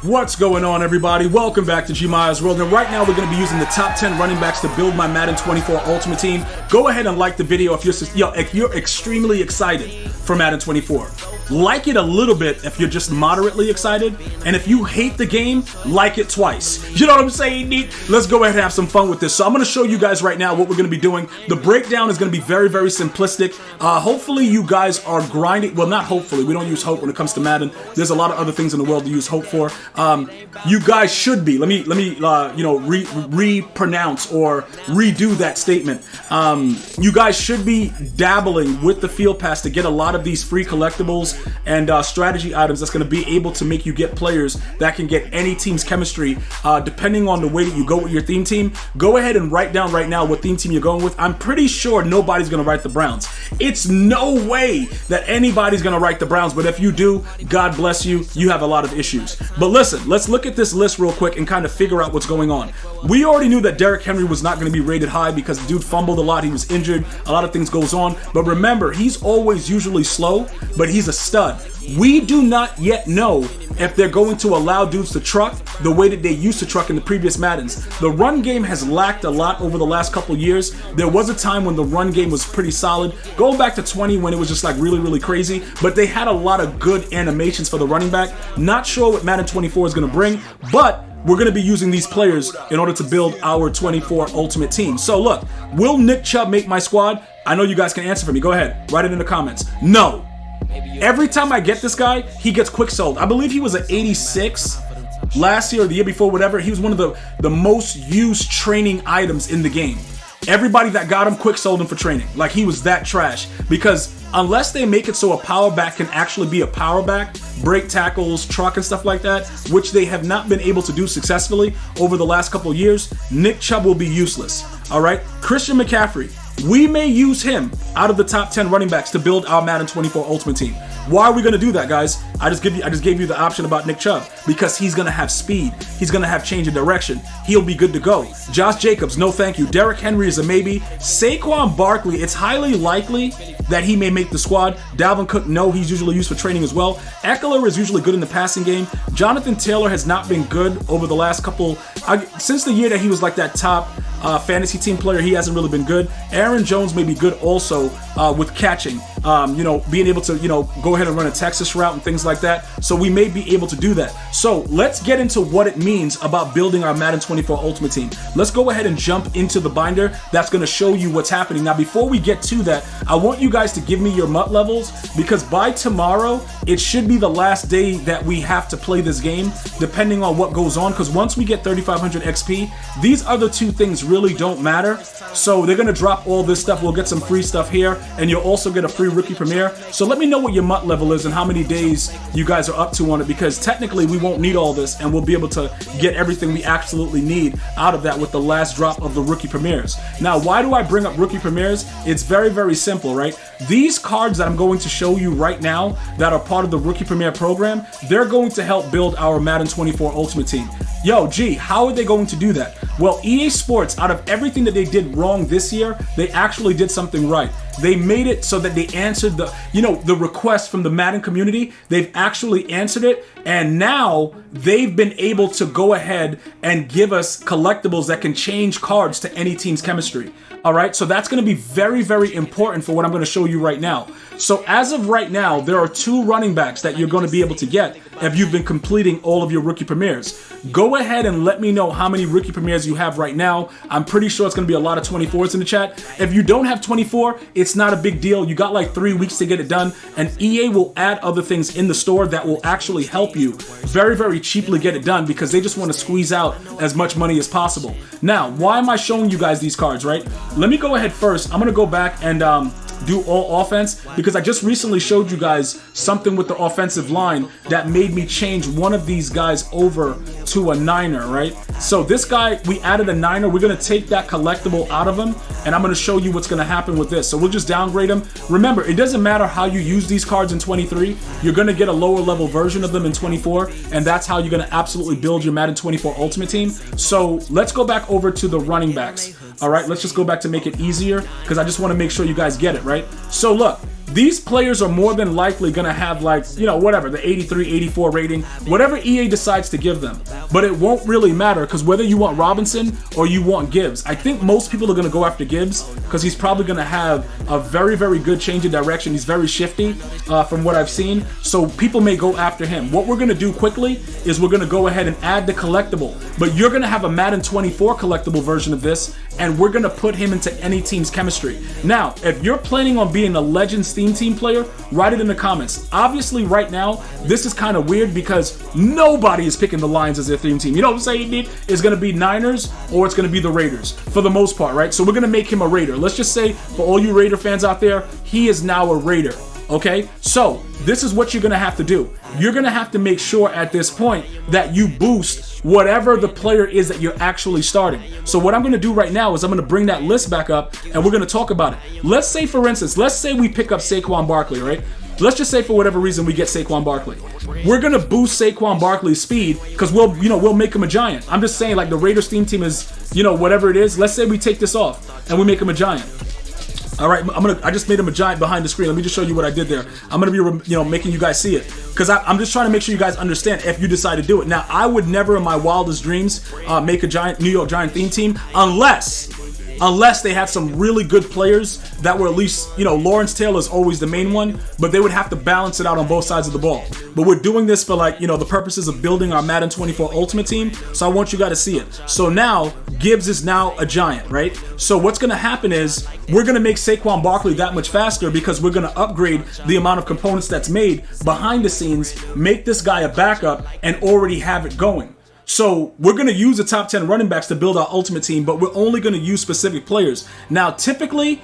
What's going on, everybody? Welcome back to GmiasWorld, and right now we're going to be using the top 10 running backs to build my Madden 24 Ultimate Team. Go ahead and like the video if you're extremely excited for Madden 24. Like it a little bit if you're just moderately excited, and if you hate the game, like it twice. You know what I'm saying, Neat? Let's go ahead and have some fun with this. So I'm going to show you guys right now what we're going to be doing. The breakdown is going to be very, very simplistic. Hopefully you guys are grinding. Well, not hopefully. We don't use hope when it comes to Madden. There's a lot of other things in the world to use hope for. You guys should be. Let me repronounce or redo that statement. You guys should be dabbling with the field pass to get a lot of these free collectibles and strategy items that's going to be able to make you get players that can get any team's chemistry depending on the way that you go with your theme team. Go ahead and write down right now what theme team you're going with. I'm pretty sure nobody's going to write the Browns. It's no way that anybody's going to write the Browns, but if you do, God bless you. You have a lot of issues. But listen, let's look at this list real quick and kind of figure out what's going on. We already knew that Derrick Henry was not going to be rated high because the dude fumbled a lot. He was injured. A lot of things goes on. But remember, he's always usually slow, but he's a stud. We do not yet know if they're going to allow dudes to truck the way that they used to truck in the previous Maddens. The run game has lacked a lot over the last couple years. There was a time when the run game was pretty solid. Going back to 20 when it was just like really, really crazy, but they had a lot of good animations for the running back. Not sure what Madden 24 is going to bring, but we're going to be using these players in order to build our 24 Ultimate Team. So look, will Nick Chubb make my squad? I know you guys can answer for me. Go ahead, write it in the comments. No. Every time I get this guy, he gets quick sold. I believe he was an 86 last year or the year before, whatever. He was one of the most used training items in the game. Everybody that got him quick sold him for training. Like, he was that trash. Because unless they make it so a power back can actually be a power back, break tackles, truck and stuff like that, which they have not been able to do successfully over the last couple of years, Nick Chubb will be useless. All right? Christian McCaffrey. We may use him out of the top 10 running backs to build our Madden 24 Ultimate Team. Why are we going to do that, guys? I just gave you the option about Nick Chubb because he's going to have speed. He's going to have change of direction. He'll be good to go. Josh Jacobs, no thank you. Derrick Henry is a maybe. Saquon Barkley, it's highly likely that he may make the squad. Dalvin Cook, no, he's usually used for training as well. Eckler is usually good in the passing game. Jonathan Taylor has not been good over the last couple, since the year that he was like that top fantasy team player, he hasn't really been good. Aaron Jones may be good also with catching, being able to, go ahead and run a Texas route and things like that. So we may be able to do that. So let's get into what it means about building our Madden 24 Ultimate Team. Let's go ahead and jump into the binder that's going to show you what's happening. Now, before we get to that, I want you guys to give me your MUT levels because by tomorrow, it should be the last day that we have to play this game, depending on what goes on. Because once we get 3,500 XP, these other two things really don't matter. So they're going to drop all this stuff. We'll get some free stuff here, and you'll also get a free rookie premiere. So let me know what your MUT level is and how many days you guys are up to on it, because technically we won't need all this and we'll be able to get everything we absolutely need out of that with the last drop of the rookie premieres. Now, why do I bring up rookie premieres? It's very, very simple, right? These cards that I'm going to show you right now that are part of the rookie premiere program, they're going to help build our Madden 24 Ultimate Team. Yo, G, how are they going to do that? Well, EA Sports, out of everything that they did wrong this year, they actually did something right. They made it so that they answered the request from the Madden community. They've actually answered it, and now they've been able to go ahead and give us collectibles that can change cards to any team's chemistry. All right, so that's going to be very, very important for what I'm going to show you right now. So as of right now, there are 2 running backs that you're going to be able to get if you've been completing all of your rookie premieres. Go ahead and let me know how many rookie premieres you have right now. I'm pretty sure it's going to be a lot of 24s in the chat. If you don't have 24, it's not a big deal. You got like 3 weeks to get it done, and EA will add other things in the store that will actually help you very, very cheaply get it done because they just want to squeeze out as much money as possible. Now, why am I showing you guys these cards, right? Let me go ahead first. I'm going to go back and do all offense because I just recently showed you guys something with the offensive line that made me change one of these guys over to a Niner, right? So this guy, we added a Niner. We're going to take that collectible out of him, and I'm going to show you what's going to happen with this. So we'll just downgrade him. Remember, it doesn't matter how you use these cards in 23. You're going to get a lower level version of them in 24, and that's how you're going to absolutely build your Madden 24 Ultimate Team. So let's go back over to the running backs. All right, let's just go back to make it easier because I just want to make sure you guys get it, right? So look, these players are more than likely going to have like, you know, whatever, the 83, 84 rating, whatever EA decides to give them. But it won't really matter because whether you want Robinson or you want Gibbs, I think most people are going to go after Gibbs because he's probably going to have a very, very good change of direction. He's very shifty from what I've seen. So people may go after him. What we're going to do quickly is we're going to go ahead and add the collectible. But you're going to have a Madden 24 collectible version of this, and we're going to put him into any team's chemistry. Now, if you're planning on being a Legends theme team player, write it in the comments. Obviously, right now, this is kind of weird because nobody is picking the Lions as their theme team. You know what I'm saying, dude? It's going to be Niners or it's going to be the Raiders for the most part, right? So we're going to make him a Raider. Let's just say, for all you Raider fans out there, he is now a Raider. Okay, so this is what you're gonna have to do. You're gonna have to make sure at this point that you boost whatever the player is that you're actually starting. So what I'm gonna do right now is I'm gonna bring that list back up and we're gonna talk about it. Let's say, for instance, let's say we pick up Saquon Barkley, right? Let's just say for whatever reason we get Saquon Barkley. We're gonna boost Saquon Barkley's speed because we'll make him a giant. I'm just saying, like, the Raiders theme team is, you know, whatever it is. Let's say we take this off and we make him a giant. All right, I just made him a giant behind the screen. Let me just show you what I did there. I'm gonna be, you know, making you guys see it because I'm just trying to make sure you guys understand if you decide to do it. Now, I would never in my wildest dreams make a giant New York Giant theme team unless they had some really good players that were at least, you know, Lawrence Taylor's always the main one, but they would have to balance it out on both sides of the ball. But we're doing this for, like, you know, the purposes of building our Madden 24 Ultimate Team, so I want you guys to see it. So now, Gibbs is now a giant, right? So what's going to happen is we're going to make Saquon Barkley that much faster because we're going to upgrade the amount of components that's made behind the scenes, make this guy a backup, and already have it going. So we're going to use the top 10 running backs to build our ultimate team, but we're only going to use specific players. Now, typically,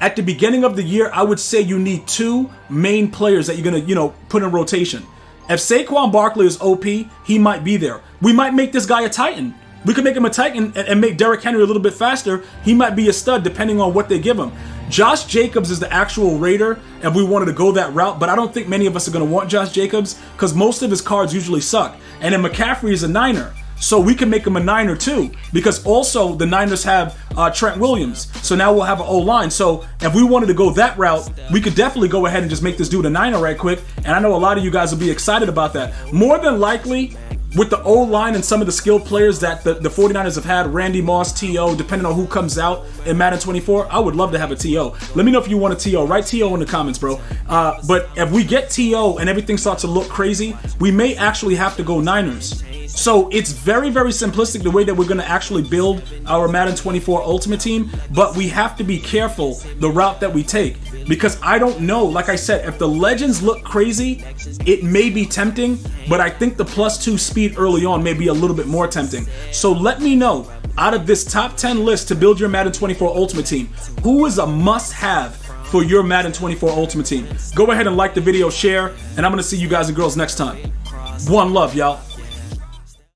at the beginning of the year, I would say you need 2 main players that you're going to, you know, put in rotation. If Saquon Barkley is OP, he might be there. We might make this guy a Titan. We could make him a Titan and make Derrick Henry a little bit faster. He might be a stud depending on what they give him. Josh Jacobs is the actual Raider, and we wanted to go that route, but I don't think many of us are going to want Josh Jacobs because most of his cards usually suck. And then McCaffrey is a Niner, so we can make him a Niner too because also the Niners have Trent Williams. So now we'll have an O-line. So if we wanted to go that route, we could definitely go ahead and just make this dude a Niner right quick. And I know a lot of you guys will be excited about that. More than likely, with the O-line and some of the skilled players that the 49ers have had, Randy Moss, T.O., depending on who comes out in Madden 24, I would love to have a T.O. Let me know if you want a T.O. Write T.O. in the comments, bro. But if we get T.O. and everything starts to look crazy, we may actually have to go Niners. So it's very, very simplistic the way that we're going to actually build our Madden 24 Ultimate Team, but we have to be careful the route that we take because I don't know, like I said, if the Legends look crazy, it may be tempting, but I think the +2 speed early on may be a little bit more tempting. So let me know, out of this top 10 list to build your Madden 24 Ultimate Team, who is a must-have for your Madden 24 Ultimate Team? Go ahead and like the video, share, and I'm going to see you guys and girls next time. One love, y'all.